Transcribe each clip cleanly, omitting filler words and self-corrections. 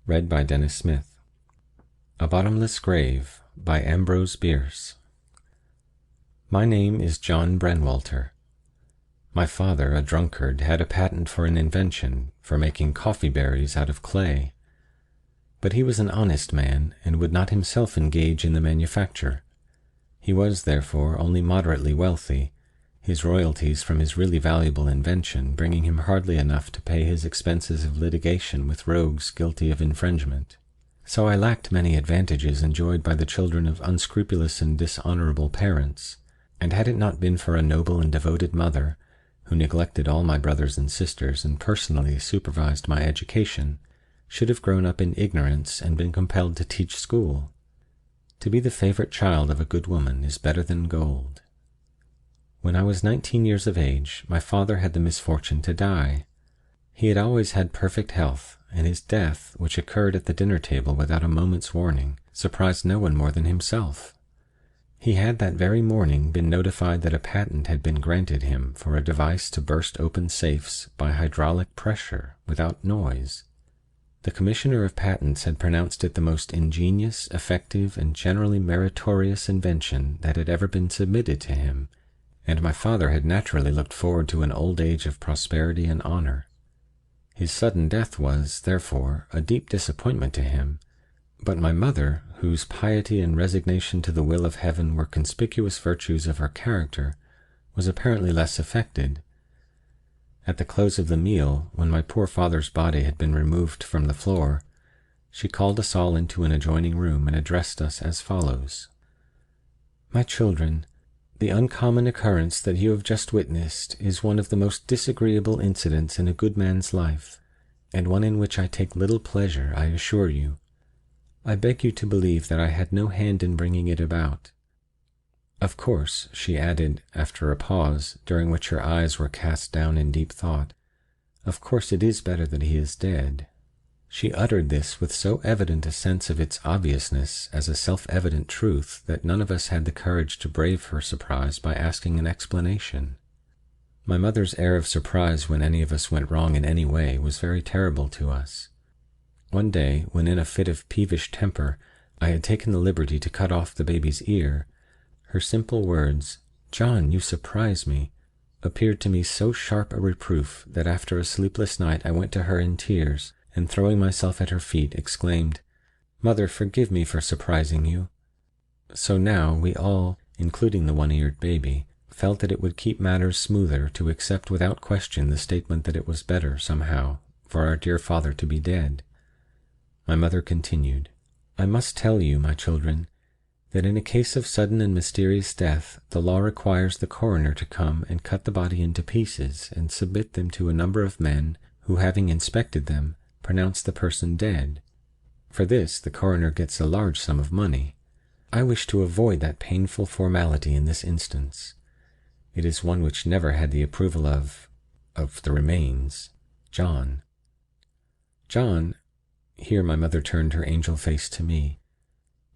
Read by Dennis Smith. A Bottomless Grave by Ambrose Bierce. My name is John Brenwalter. My father, a drunkard, had a patent for an invention for making coffee berries out of clay. But he was an honest man, and would not himself engage in the manufacture. He was, therefore, only moderately wealthy, his royalties from his really valuable invention bringing him hardly enough to pay his expenses of litigation with rogues guilty of infringement. So I lacked many advantages enjoyed by the children of unscrupulous and dishonorable parents, and had it not been for a noble and devoted mother, who neglected all my brothers and sisters and personally supervised my education, should have grown up in ignorance and been compelled to teach school. To be the favorite child of a good woman is better than gold. When I was 19 years of age, my father had the misfortune to die. He had always had perfect health, and his death, which occurred at the dinner table without a moment's warning, surprised no one more than himself. He had that very morning been notified that a patent had been granted him for a device to burst open safes by hydraulic pressure, without noise. The Commissioner of Patents had pronounced it the most ingenious, effective, and generally meritorious invention that had ever been submitted to him, and my father had naturally looked forward to an old age of prosperity and honor. His sudden death was, therefore, a deep disappointment to him, but my mother, whose piety and resignation to the will of heaven were conspicuous virtues of her character, was apparently less affected. At the close of the meal, when my poor father's body had been removed from the floor, she called us all into an adjoining room and addressed us as follows: "My children, the uncommon occurrence that you have just witnessed is one of the most disagreeable incidents in a good man's life, and one in which I take little pleasure, I assure you. I beg you to believe that I had no hand in bringing it about. Of course," she added, after a pause, during which her eyes were cast down in deep thought, "of course it is better that he is dead." She uttered this with so evident a sense of its obviousness as a self-evident truth that none of us had the courage to brave her surprise by asking an explanation. My mother's air of surprise when any of us went wrong in any way was very terrible to us. One day, when in a fit of peevish temper I had taken the liberty to cut off the baby's ear, her simple words, "John, you surprise me," appeared to me so sharp a reproof that after a sleepless night I went to her in tears, and throwing myself at her feet, exclaimed, "Mother, forgive me for surprising you." So now we all, including the one-eared baby, felt that it would keep matters smoother to accept without question the statement that it was better, somehow, for our dear father to be dead. My mother continued, "I must tell you, my children, that in a case of sudden and mysterious death the law requires the coroner to come and cut the body into pieces and submit them to a number of men who, having inspected them, pronounce the person dead. For this the coroner gets a large sum of money. I wish to avoid that painful formality in this instance. It is one which never had the approval of the remains. John." "John," here my mother turned her angel face to me,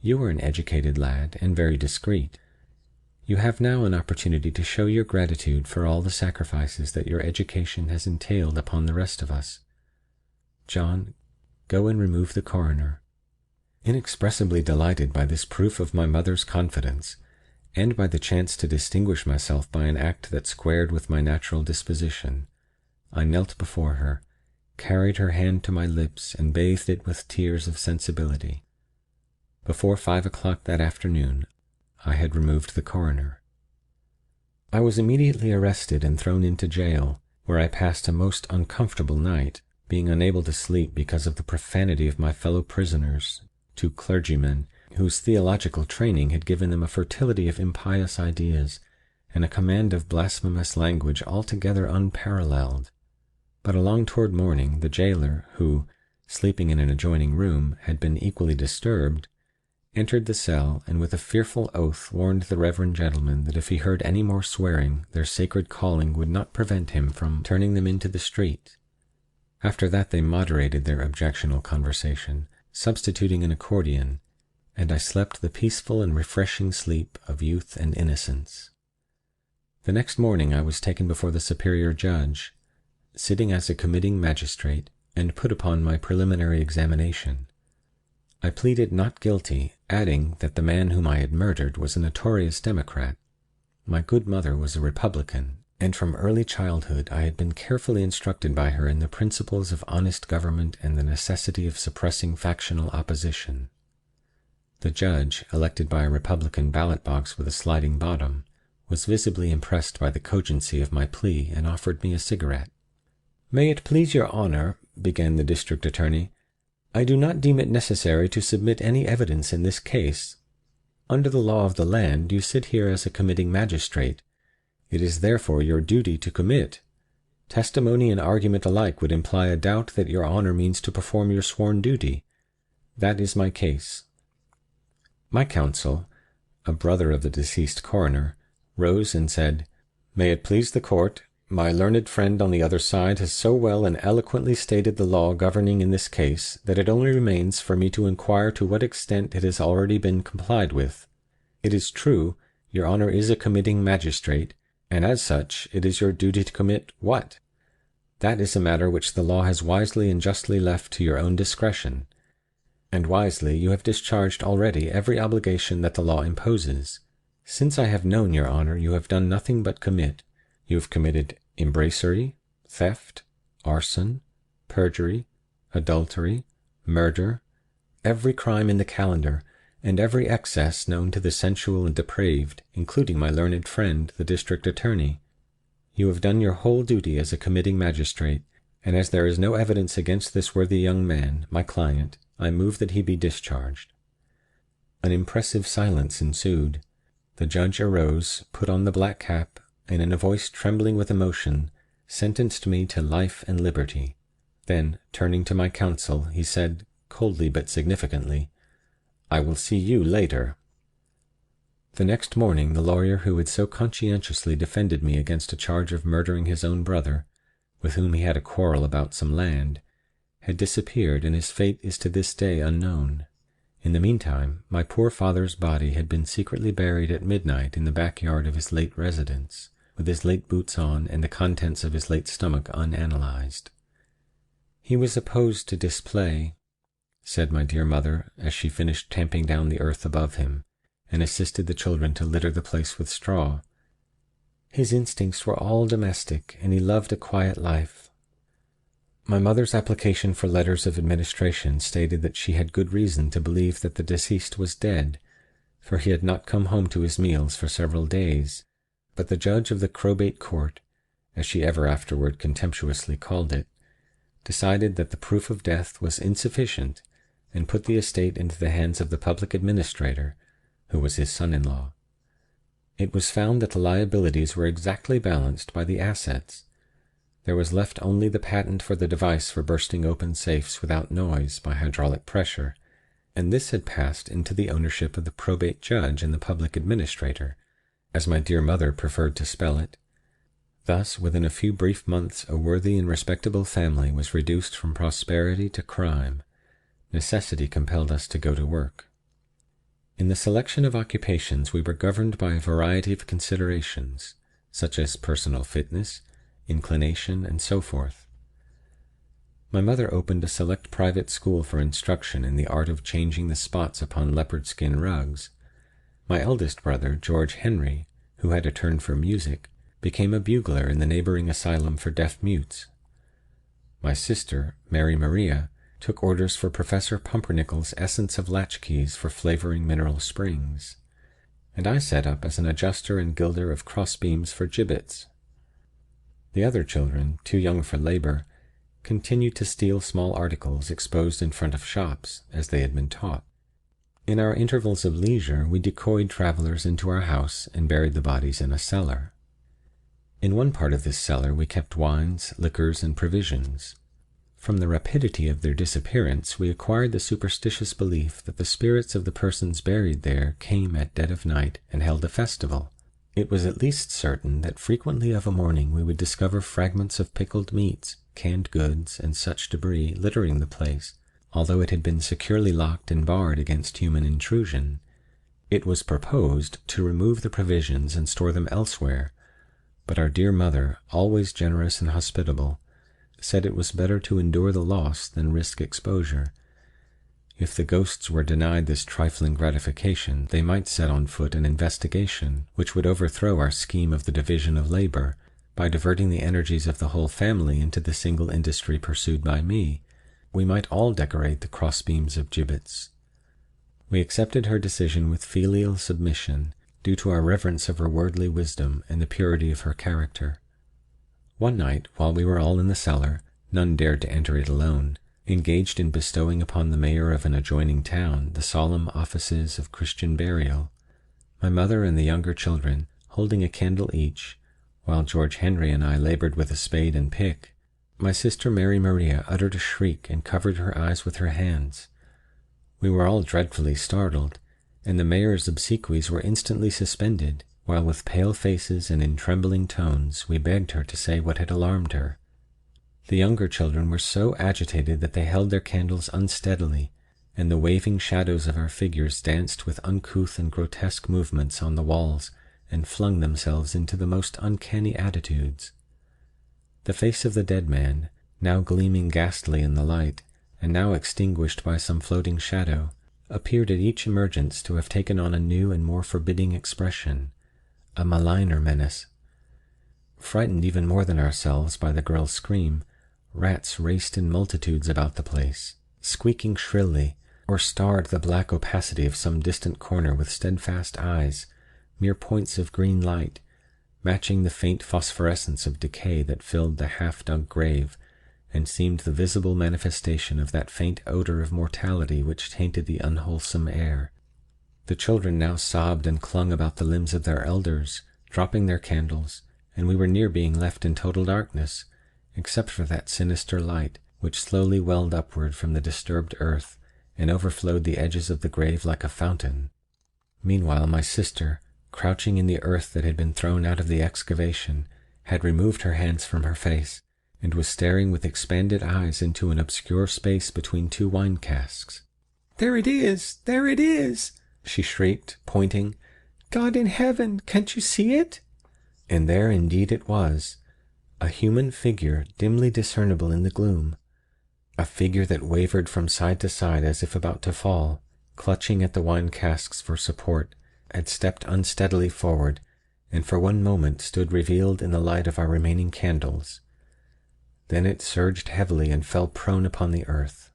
"you are an educated lad, and very discreet. You have now an opportunity to show your gratitude for all the sacrifices that your education has entailed upon the rest of us. John, go and remove the coroner." Inexpressibly delighted by this proof of my mother's confidence, and by the chance to distinguish myself by an act that squared with my natural disposition, I knelt before her, carried her hand to my lips, and bathed it with tears of sensibility. Before 5 o'clock that afternoon, I had removed the coroner. I was immediately arrested and thrown into jail, where I passed a most uncomfortable night, being unable to sleep because of the profanity of my fellow prisoners, 2 clergymen, whose theological training had given them a fertility of impious ideas, and a command of blasphemous language altogether unparalleled. But along toward morning, the jailer, who, sleeping in an adjoining room, had been equally disturbed, entered the cell, and with a fearful oath warned the reverend gentlemen that if he heard any more swearing, their sacred calling would not prevent him from turning them into the street. After that they moderated their objectionable conversation, substituting an accordion, and I slept the peaceful and refreshing sleep of youth and innocence. The next morning I was taken before the superior judge. Sitting as a committing magistrate, and put upon my preliminary examination. I pleaded not guilty, adding that the man whom I had murdered was a notorious Democrat. My good mother was a Republican, and from early childhood I had been carefully instructed by her in the principles of honest government and the necessity of suppressing factional opposition. The judge, elected by a Republican ballot box with a sliding bottom, was visibly impressed by the cogency of my plea and offered me a cigarette. "May it please your honor," began the district attorney, "I do not deem it necessary to submit any evidence in this case. Under the law of the land, you sit here as a committing magistrate. It is therefore your duty to commit. Testimony and argument alike would imply a doubt that your honor means to perform your sworn duty. That is my case." My counsel, a brother of the deceased coroner, rose and said, "May it please the court, my learned friend on the other side has so well and eloquently stated the law governing in this case that it only remains for me to inquire to what extent it has already been complied with. It is true, your honor is a committing magistrate, and as such it is your duty to commit what? That is a matter which the law has wisely and justly left to your own discretion. And wisely you have discharged already every obligation that the law imposes. Since I have known your honor, you have done nothing but commit. You have committed embracery, theft, arson, perjury, adultery, murder, every crime in the calendar, and every excess known to the sensual and depraved, including my learned friend, the district attorney. You have done your whole duty as a committing magistrate, and as there is no evidence against this worthy young man, my client, I move that he be discharged." An impressive silence ensued. The judge arose, put on the black cap, and in a voice trembling with emotion, sentenced me to life and liberty. Then, turning to my counsel, he said, coldly but significantly, "I will see you later." The next morning the lawyer who had so conscientiously defended me against a charge of murdering his own brother, with whom he had a quarrel about some land, had disappeared, and his fate is to this day unknown. In the meantime, my poor father's body had been secretly buried at midnight in the backyard of his late residence, with his late boots on and the contents of his late stomach unanalyzed. "He was opposed to display," said my dear mother, as she finished tamping down the earth above him, and assisted the children to litter the place with straw. "His instincts were all domestic, and he loved a quiet life." My mother's application for letters of administration stated that she had good reason to believe that the deceased was dead, for he had not come home to his meals for several days, but the judge of the Crowbait Court, as she ever afterward contemptuously called it, decided that the proof of death was insufficient, and put the estate into the hands of the public administrator, who was his son-in-law. It was found that the liabilities were exactly balanced by the assets. There was left only the patent for the device for bursting open safes without noise by hydraulic pressure, and this had passed into the ownership of the probate judge and the public administrator, as my dear mother preferred to spell it. Thus, within a few brief months, a worthy and respectable family was reduced from prosperity to crime. Necessity compelled us to go to work. In the selection of occupations we were governed by a variety of considerations, such as personal fitness, inclination, and so forth. My mother opened a select private school for instruction in the art of changing the spots upon leopard skin rugs. My eldest brother, George Henry, who had a turn for music, became a bugler in the neighboring asylum for deaf mutes. My sister, Mary Maria, took orders for Professor Pumpernickel's essence of latchkeys for flavoring mineral springs, and I set up as an adjuster and gilder of crossbeams for gibbets. The other children, too young for labor, continued to steal small articles exposed in front of shops, as they had been taught. In our intervals of leisure we decoyed travelers into our house and buried the bodies in a cellar. In one part of this cellar we kept wines, liquors, and provisions. From the rapidity of their disappearance we acquired the superstitious belief that the spirits of the persons buried there came at dead of night and held a festival. It was at least certain that frequently of a morning we would discover fragments of pickled meats, canned goods, and such debris littering the place, although it had been securely locked and barred against human intrusion. It was proposed to remove the provisions and store them elsewhere, but our dear mother, always generous and hospitable, said it was better to endure the loss than risk exposure. If the ghosts were denied this trifling gratification, they might set on foot an investigation which would overthrow our scheme of the division of labor, by diverting the energies of the whole family into the single industry pursued by me. We might all decorate the crossbeams of gibbets. We accepted her decision with filial submission, due to our reverence of her worldly wisdom and the purity of her character. One night, while we were all in the cellar, none dared to enter it alone, engaged in bestowing upon the mayor of an adjoining town the solemn offices of Christian burial, my mother and the younger children holding a candle each, while George Henry and I labored with a spade and pick, my sister Mary Maria uttered a shriek and covered her eyes with her hands. We were all dreadfully startled, and the mayor's obsequies were instantly suspended, while with pale faces and in trembling tones we begged her to say what had alarmed her. The younger children were so agitated that they held their candles unsteadily, and the waving shadows of our figures danced with uncouth and grotesque movements on the walls and flung themselves into the most uncanny attitudes. The face of the dead man, now gleaming ghastly in the light, and now extinguished by some floating shadow, appeared at each emergence to have taken on a new and more forbidding expression, a maligner menace. Frightened even more than ourselves by the girl's scream, rats raced in multitudes about the place, squeaking shrilly, or starred the black opacity of some distant corner with steadfast eyes, mere points of green light, matching the faint phosphorescence of decay that filled the half-dug grave, and seemed the visible manifestation of that faint odor of mortality which tainted the unwholesome air. The children now sobbed and clung about the limbs of their elders, dropping their candles, and we were near being left in total darkness, except for that sinister light, which slowly welled upward from the disturbed earth, and overflowed the edges of the grave like a fountain. Meanwhile my sister, crouching in the earth that had been thrown out of the excavation, had removed her hands from her face, and was staring with expanded eyes into an obscure space between two wine casks. "There it is! There it is!" she shrieked, pointing. "God in heaven, can't you see it?" And there indeed it was, a human figure dimly discernible in the gloom, a figure that wavered from side to side as if about to fall, clutching at the wine casks for support, had stepped unsteadily forward, and for one moment stood revealed in the light of our remaining candles. Then it surged heavily and fell prone upon the earth.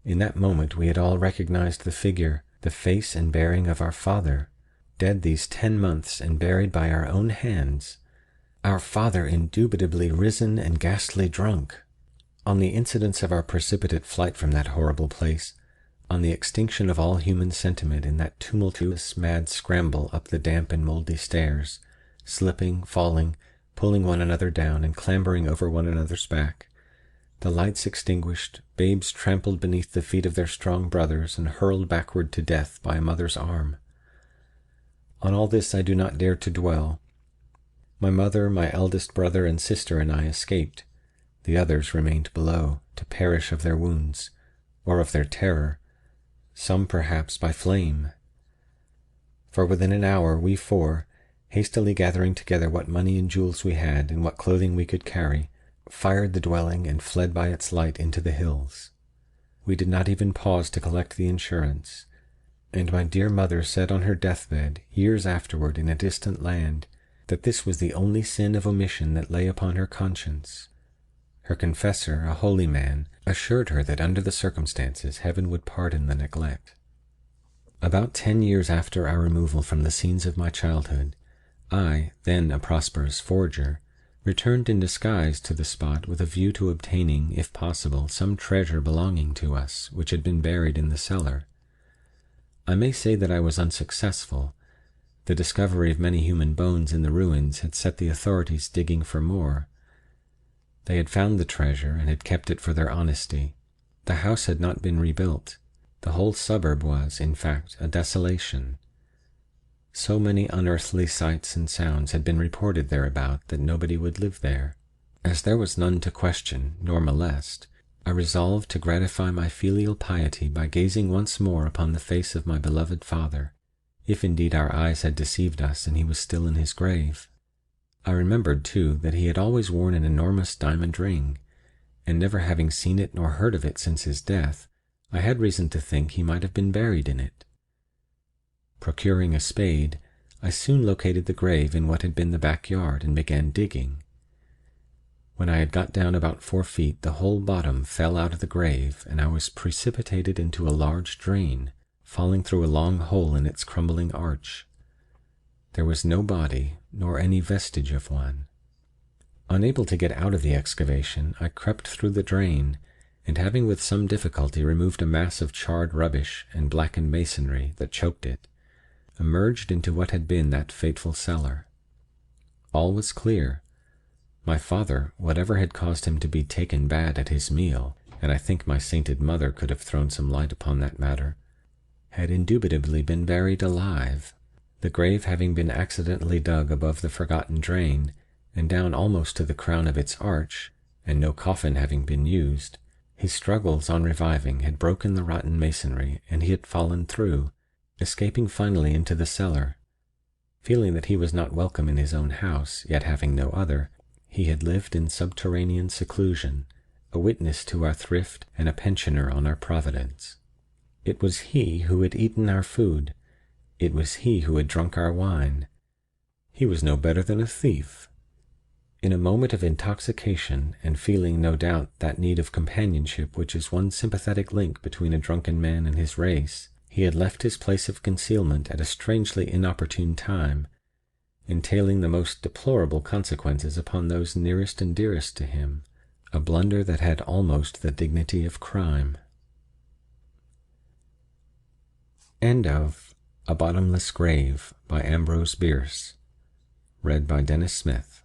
In that moment we had all recognized the figure, the face and bearing of our father, dead these 10 months and buried by our own hands. Our father indubitably risen and ghastly drunk. On the incidents of our precipitate flight from that horrible place, on the extinction of all human sentiment in that tumultuous mad scramble up the damp and mouldy stairs, slipping, falling, pulling one another down and clambering over one another's back, the lights extinguished, babes trampled beneath the feet of their strong brothers and hurled backward to death by a mother's arm. On all this I do not dare to dwell. My mother, my eldest brother and sister and I escaped. The others remained below, to perish of their wounds, or of their terror, some perhaps by flame. For within an hour we four, hastily gathering together what money and jewels we had and what clothing we could carry, fired the dwelling and fled by its light into the hills. We did not even pause to collect the insurance, and my dear mother said on her deathbed, years afterward in a distant land, that this was the only sin of omission that lay upon her conscience. Her confessor, a holy man, assured her that under the circumstances heaven would pardon the neglect. About 10 years after our removal from the scenes of my childhood, I, then a prosperous forger, returned in disguise to the spot with a view to obtaining, if possible, some treasure belonging to us, which had been buried in the cellar. I may say that I was unsuccessful. The discovery of many human bones in the ruins had set the authorities digging for more. They had found the treasure and had kept it for their honesty. The house had not been rebuilt. The whole suburb was, in fact, a desolation. So many unearthly sights and sounds had been reported thereabout that nobody would live there. As there was none to question nor molest, I resolved to gratify my filial piety by gazing once more upon the face of my beloved father, if indeed our eyes had deceived us and he was still in his grave. I remembered, too, that he had always worn an enormous diamond ring, and never having seen it nor heard of it since his death, I had reason to think he might have been buried in it. Procuring a spade, I soon located the grave in what had been the backyard, and began digging. When I had got down about 4 feet, the whole bottom fell out of the grave, and I was precipitated into a large drain, falling through a long hole in its crumbling arch. There was no body, nor any vestige of one. Unable to get out of the excavation, I crept through the drain, and having with some difficulty removed a mass of charred rubbish and blackened masonry that choked it, emerged into what had been that fateful cellar. All was clear. My father, whatever had caused him to be taken bad at his meal, and I think my sainted mother could have thrown some light upon that matter, had indubitably been buried alive, the grave having been accidentally dug above the forgotten drain, and down almost to the crown of its arch, and no coffin having been used. His struggles on reviving had broken the rotten masonry, and he had fallen through, escaping finally into the cellar. Feeling that he was not welcome in his own house, yet having no other, he had lived in subterranean seclusion, a witness to our thrift and a pensioner on our providence. It was he who had eaten our food. It was he who had drunk our wine. He was no better than a thief. In a moment of intoxication, and feeling, no doubt, that need of companionship which is one sympathetic link between a drunken man and his race, he had left his place of concealment at a strangely inopportune time, entailing the most deplorable consequences upon those nearest and dearest to him, a blunder that had almost the dignity of crime. End of A Bottomless Grave by Ambrose Bierce. Read by Dennis Smith.